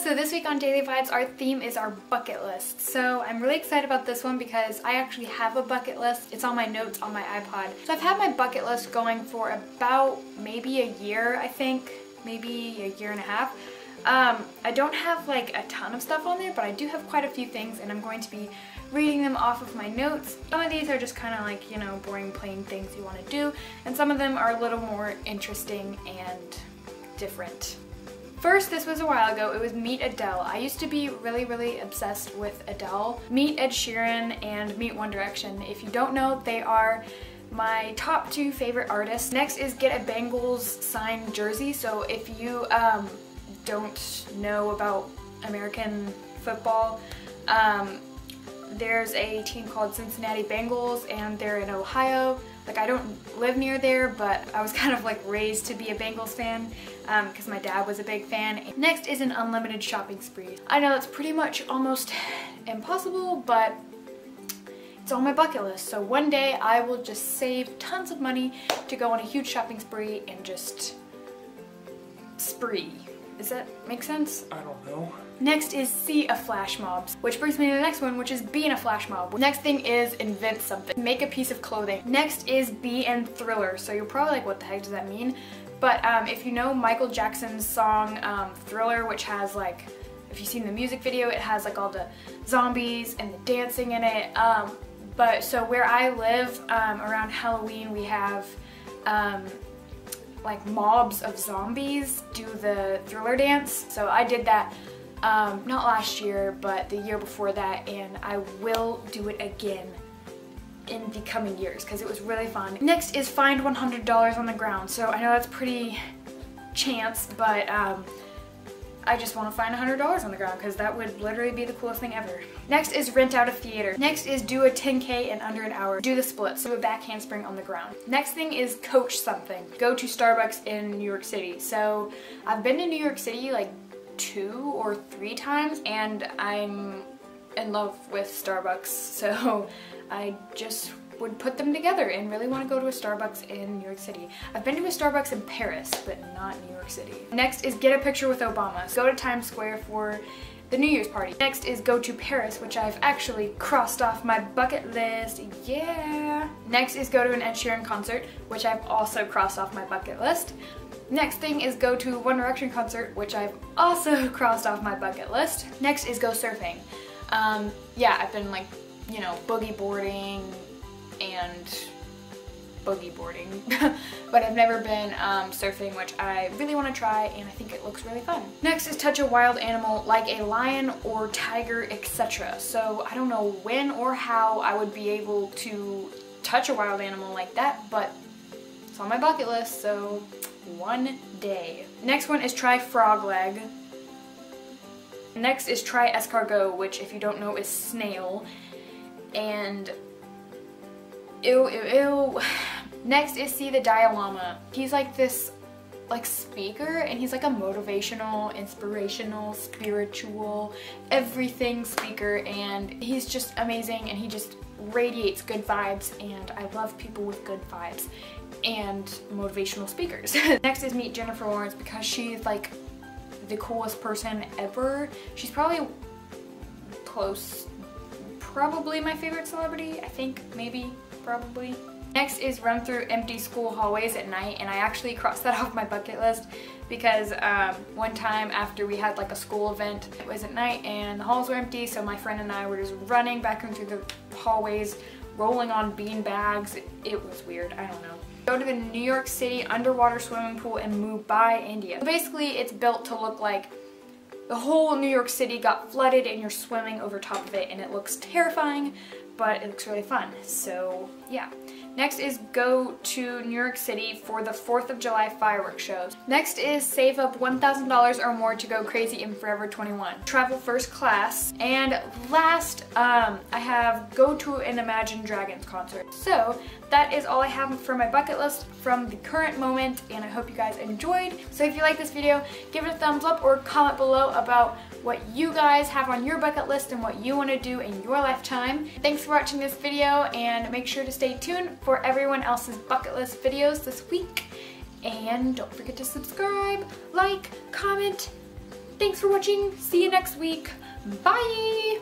So this week on Daily Vibes, our theme is our bucket list. So I'm really excited about this one because I actually have a bucket list. It's on my notes on my iPod. So I've had my bucket list going for about maybe a year, I think, maybe a year and a half. I don't have like a ton of stuff on there, but I do have quite a few things, and I'm going to be reading them off of my notes. Some of these are just kind of like, you know, boring, plain things you want to do, and some of them are a little more interesting and different. First, this was a while ago, it was Meet Adele. I used to be really obsessed with Adele. Meet Ed Sheeran and Meet One Direction. If you don't know, they are my top two favorite artists. Next is get a Bengals signed jersey. So if you don't know about American football, there's a team called Cincinnati Bengals, and they're in Ohio. Like, I don't live near there, but I was kind of like raised to be a Bengals fan because my dad was a big fan. Next is an unlimited shopping spree. I know that's pretty much almost impossible, but it's on my bucket list. So one day I will just save tons of money to go on a huge shopping spree and just spree. Does that make sense? I don't know. Next is see a flash mob, which brings me to the next one, which is be in a flash mob. Next thing is invent something. Make a piece of clothing. Next is be in Thriller. So you're probably like, what the heck does that mean? But if you know Michael Jackson's song Thriller, which has like, if you've seen the music video, it has like all the zombies and the dancing in it. But so where I live, around Halloween, we have like mobs of zombies do the Thriller dance. So I did that not last year, but the year before that, and I will do it again in the coming years because it was really fun. Next is find $100 on the ground. So I know that's pretty chance, but I just want to find $100 on the ground because that would literally be the coolest thing ever. Next is rent out a theater. Next is do a 10K in under an hour. Do the splits. Do a back handspring on the ground. Next thing is coach something. Go to Starbucks in New York City. So I've been to New York City like 2 or 3 times, and I'm in love with Starbucks. So I just would put them together and really want to go to a Starbucks in New York City. I've been to a Starbucks in Paris, but not New York City. Next is get a picture with Obama. So go to Times Square for the New Year's party. Next is go to Paris, which I've actually crossed off my bucket list. Yeah! Next is go to an Ed Sheeran concert, which I've also crossed off my bucket list. Next thing is go to One Direction concert, which I've also crossed off my bucket list. Next is go surfing. Yeah, I've been like, you know, boogie boarding and boogie boarding, but I've never been surfing, which I really want to try, and I think it looks really fun. Next is touch a wild animal like a lion or tiger, etc. So I don't know when or how I would be able to touch a wild animal like that, but it's on my bucket list, so one day. Next one is try frog leg. Next is try escargot, which if you don't know is snail, and ew, ew, ew. Next is see the Dalai Lama. He's like this like speaker, and he's like a motivational, inspirational, spiritual, everything speaker, and he's just amazing, and he just radiates good vibes, and I love people with good vibes and motivational speakers. Next is meet Jennifer Lawrence because she's like the coolest person ever. She's probably probably my favorite celebrity, I think, maybe, probably. Next is run through empty school hallways at night, and I actually crossed that off my bucket list because one time after we had like a school event, it was at night and the halls were empty, so my friend and I were just running back and through the hallways, rolling on bean bags. It was weird, I don't know. Go to the New York City underwater swimming pool in Mumbai, India. So basically it's built to look like the whole New York City got flooded and you're swimming over top of it, and it looks terrifying, but it looks really fun, so yeah. Next is go to New York City for the 4th of July fireworks shows. Next is save up $1,000 or more to go crazy in Forever 21. Travel first class. And last, I have go to an Imagine Dragons concert. So that is all I have for my bucket list from the current moment, and I hope you guys enjoyed. So if you like this video, give it a thumbs up or comment below about what you guys have on your bucket list and what you want to do in your lifetime. Thanks for watching this video, and make sure to stay tuned for everyone else's bucket list videos this week. And don't forget to subscribe, like, comment, thanks for watching. See you next week. Bye!